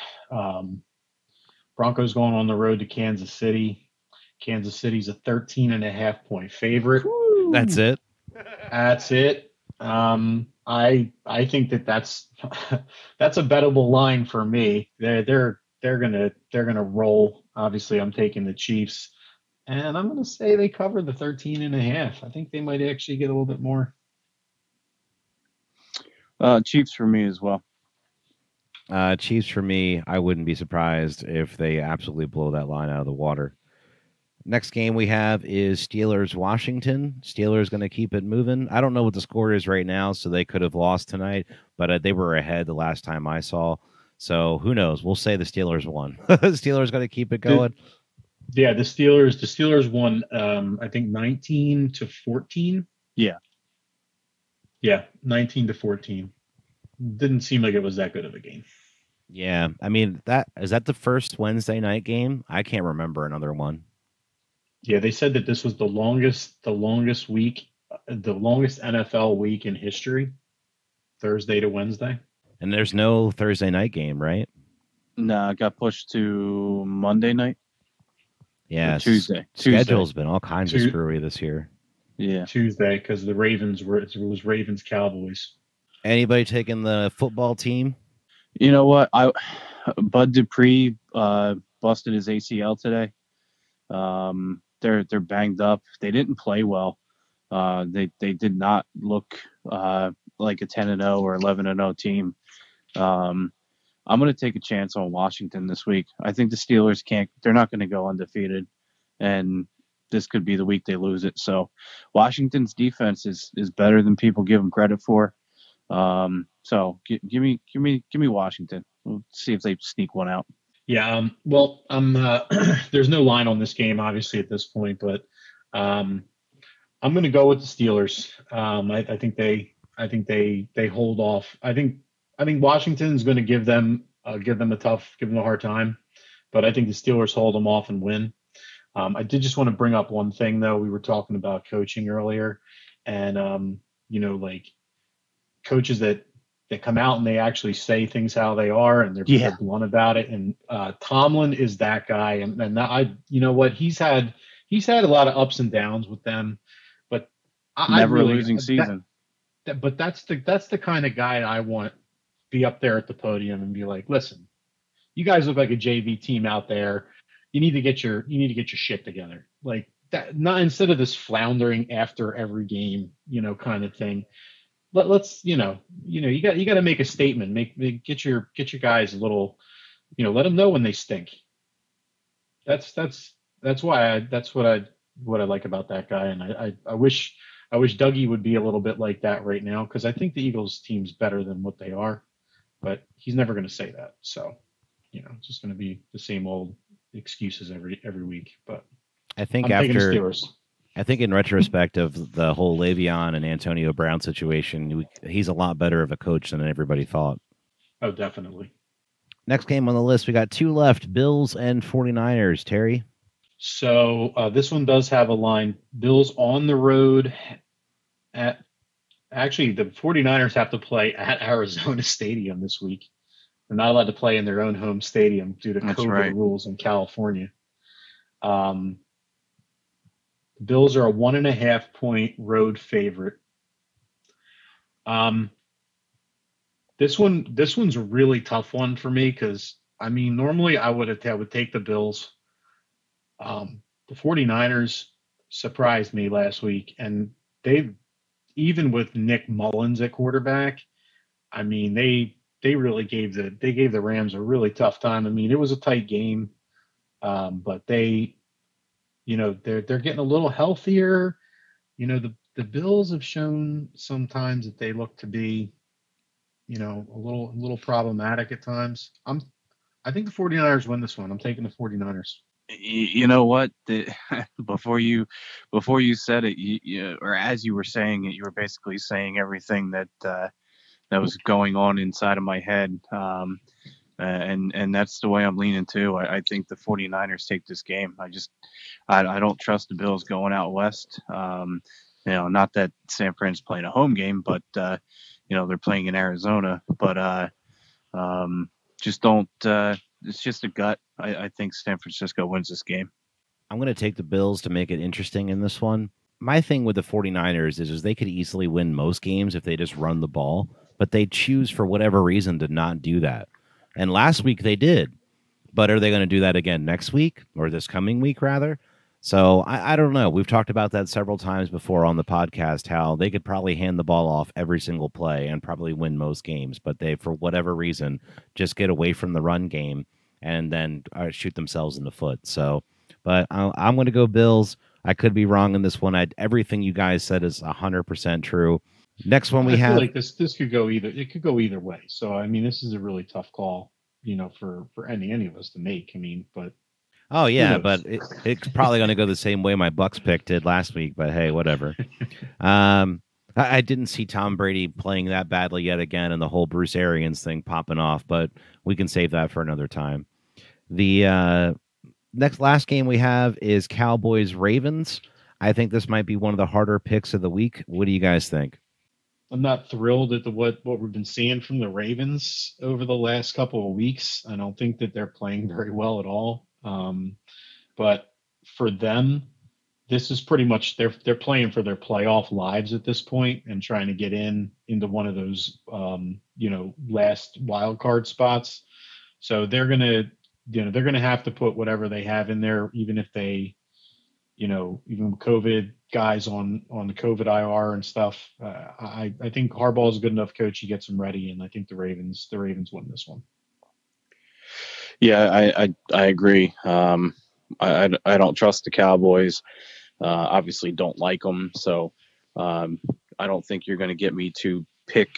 Broncos going on the road to Kansas City. Kansas City's a 13.5-point favorite. That's it? That's it. I'm I think that's that's a bettable line for me. They're gonna roll. Obviously, I'm taking the Chiefs, and I'm gonna say they cover the 13.5. I think they might actually get a little bit more. Chiefs for me as well. Chiefs for me. I wouldn't be surprised if they absolutely blow that line out of the water. Next game we have is Steelers Washington. Steelers going to keep it moving. I don't know what the score is right now, so they could have lost tonight, but they were ahead the last time I saw. So who knows? We'll say the Steelers won. Steelers going to keep it going. The Steelers won. I think 19-14. Yeah. Yeah, 19-14. Didn't seem like it was that good of a game. Yeah, I mean is that the first Wednesday night game? I can't remember another one. Yeah, they said that this was the longest week, the longest NFL week in history, Thursday to Wednesday. And there's no Thursday night game, right? No, it got pushed to Monday night. Yeah, Tuesday. Schedule's been all kinds of screwy this year. Yeah, Tuesday because the Ravens it was Ravens Cowboys. Anybody taking the football team? You know what? Bud Dupree busted his ACL today. They're banged up. They didn't play well. They did not look like a 10-0 or 11-0 team. I'm going to take a chance on Washington this week. I think the Steelers they're not going to go undefeated, and this could be the week they lose it. So Washington's defense is better than people give them credit for. So give me Washington. We'll see if they sneak one out. Yeah. Well, there's no line on this game, obviously, at this point, but I'm going to go with the Steelers. I think they hold off. I think Washington's going to give them a hard time, but I think the Steelers hold them off and win. I did just want to bring up one thing though. We were talking about coaching earlier, and like coaches that come out and they actually say things how they are and they're blunt about it. And Tomlin is that guy. And you know what, he's had a lot of ups and downs with them, but never a losing season. But that's the kind of guy I want be up there at the podium and be like, listen, you guys look like a JV team out there. You need to get your shit together. Like that, not instead of this floundering after every game, kind of thing. Let's you got to make a statement. Get your guys a little, let them know when they stink. That's what I like about that guy, and I wish Dougie would be a little bit like that right now, because I think the Eagles team's better than what they are, but he's never going to say that. So it's just going to be the same old excuses every week. But I think I'm taking the Steelers. I think in retrospect of the whole Le'Veon and Antonio Brown situation, he's a lot better of a coach than everybody thought. Oh, definitely. Next game on the list, we got two left, Bills and 49ers. Terry? So this one does have a line. Bills on the road actually, the 49ers have to play at Arizona Stadium this week. They're not allowed to play in their own home stadium due to COVID rules in California. The Bills are a 1.5 point road favorite. This one's a really tough one for me because normally I would take the Bills. The 49ers surprised me last week, and even with Nick Mullins at quarterback, they really gave the Rams a really tough time. It was a tight game, but they're getting a little healthier. The Bills have shown sometimes that they look to be, a little problematic at times. I think the 49ers win this one. I'm taking the 49ers. You know what? Before you said it, or as you were saying it, you were basically saying everything that was going on inside of my head. And that's the way I'm leaning too. I think the 49ers take this game. I don't trust the Bills going out west. Not that San Fran's playing a home game, but they're playing in Arizona. But just don't. It's just a gut. I think San Francisco wins this game. I'm going to take the Bills to make it interesting in this one. my thing with the 49ers is they could easily win most games if they just run the ball, but they choose for whatever reason to not do that. And last week they did. But are they going to do that again next week or this coming week, rather? So I don't know. We've talked about that several times before on the podcast, how they could probably hand the ball off every single play and probably win most games, but they, for whatever reason, just get away from the run game and then shoot themselves in the foot. So, but I'm going to go Bills. I could be wrong in this one. Everything you guys said is 100% true. Next one we I have. feel like this could go either. It could go either way. So I mean, this is a really tough call, for any of us to make. I mean, but oh yeah, but it's probably going to go the same way my Bucks pick did last week. But hey, whatever. I didn't see Tom Brady playing that badly yet again, and the whole Bruce Arians thing popping off. But we can save that for another time. The last game we have is Cowboys Ravens. I think this might be one of the harder picks of the week. What do you guys think? I'm not thrilled at what we've been seeing from the Ravens over the last couple of weeks. I don't think that they're playing very well at all. But for them, this is pretty much they're playing for their playoff lives at this point and trying to get into one of those last wild card spots. So they're gonna have to put whatever they have in there, even if they, even COVID guys on the COVID IR and stuff. I think Harbaugh is a good enough coach. He gets them ready, and I think the Ravens win this one. Yeah, I agree. I don't trust the Cowboys. Obviously, don't like them. So I don't think you're going to get me to pick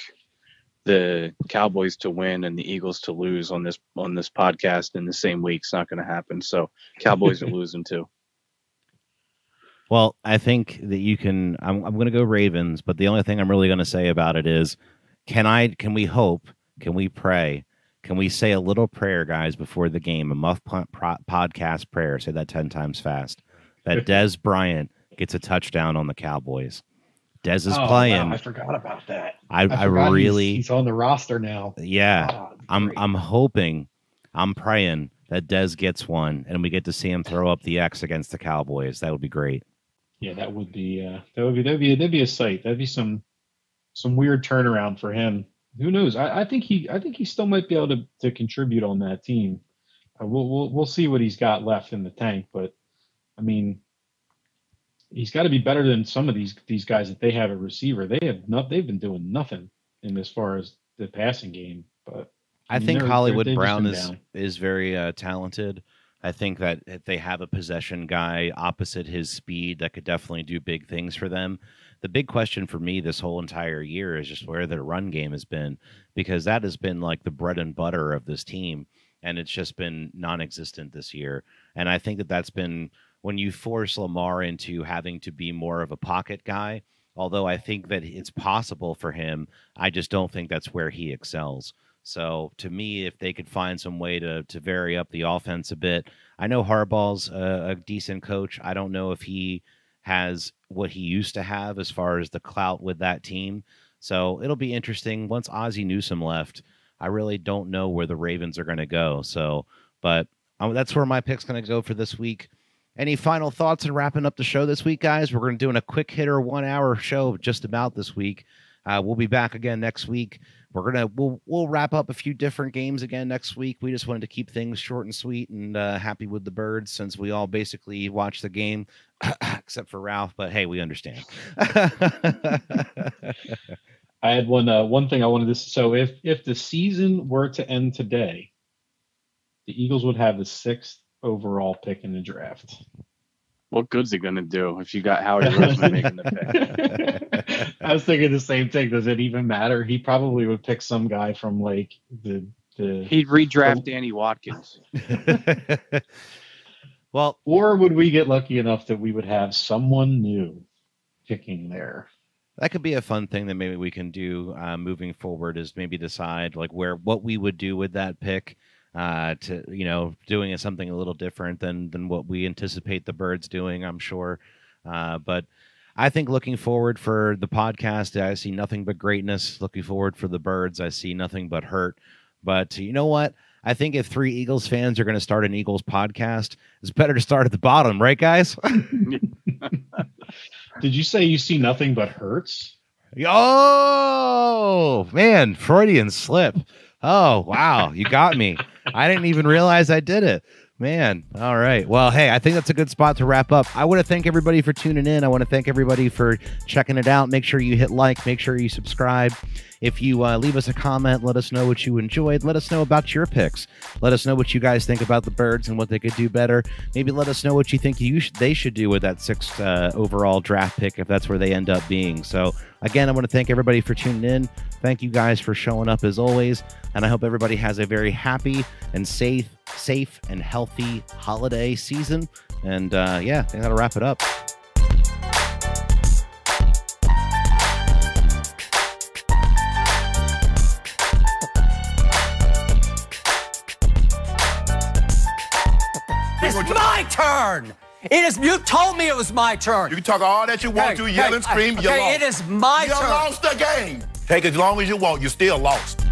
the Cowboys to win and the Eagles to lose on this podcast in the same week. It's not going to happen. So Cowboys are losing too. Well, I think that you can. I'm going to go Ravens, but the only thing I'm really going to say about it is, can we hope? Can we pray? Can we say a little prayer, guys, before the game? A Muffed Punt podcast prayer. Say that 10 times fast. That Des Bryant gets a touchdown on the Cowboys. Des is playing. Wow, I forgot about that. I really. He's on the roster now. Yeah, I'm hoping. I'm praying that Des gets one, and we get to see him throw up the X against the Cowboys. That would be great. Yeah, that'd be a sight. That'd be some weird turnaround for him. Who knows? I think he still might be able to contribute on that team. We'll see what he's got left in the tank, but I mean, he's got to be better than some of these guys that they have at receiver. They've been doing nothing in as far as the passing game. But I think Hollywood Brown is very talented. I think that if they have a possession guy opposite his speed, that could definitely do big things for them. The big question for me this whole entire year is just where their run game has been, because that has been like the bread and butter of this team, and it's just been non-existent this year. And I think that that's been when you force Lamar into having to be more of a pocket guy, although I think that it's possible for him, I just don't think that's where he excels. So to me, if they could find some way to vary up the offense a bit, I know Harbaugh's a decent coach. I don't know if he has what he used to have as far as the clout with that team. So it'll be interesting. Once Ozzie Newsome left, I really don't know where the Ravens are going to go. So, but that's where my pick's going to go for this week. Any final thoughts in wrapping up the show this week, guys? We're going to do a quick hitter 1 hour show just about this week. We'll be back again next week. We'll wrap up a few different games again next week. We just wanted to keep things short and sweet and happy with the Birds, since we all basically watched the game, except for Ralph. But hey, we understand. I had one thing I wanted to. So if the season were to end today, the Eagles would have the 6th overall pick in the draft. What good's it going to do if you got Howard Roseman making the pick? I was thinking the same thing. Does it even matter? He probably would pick some guy from like the. He'd redraft Danny Watkins. Well, or would we get lucky enough that we would have someone new picking there? That could be a fun thing that maybe we can do moving forward, is maybe decide like what we would do with that pick. To doing something a little different than what we anticipate the Birds doing, I'm sure. But I think looking forward for the podcast, I see nothing but greatness. Looking forward for the Birds, I see nothing but hurt. But you know what? I think if 3 Eagles fans are going to start an Eagles podcast, it's better to start at the bottom, right, guys? Did you say you see nothing but hurts? Oh, man, Freudian slip. Oh, wow, you got me. I didn't even realize I did it. Man, all right. Well, hey, I think that's a good spot to wrap up. I want to thank everybody for tuning in. I want to thank everybody for checking it out. Make sure you hit like. Make sure you subscribe. If you leave us a comment, let us know what you enjoyed. Let us know about your picks. Let us know what you guys think about the Birds and what they could do better. Maybe let us know what you think they should do with that 6th overall draft pick if that's where they end up being. So, again, I want to thank everybody for tuning in. Thank you guys for showing up as always. And I hope everybody has a very happy and safe and healthy holiday season. And yeah, I think that'll wrap it up. It's my turn. You told me it was my turn. You can talk all that you want to, yell and scream. You lost. It is my turn. You lost the game. Take as long as you want. You still lost.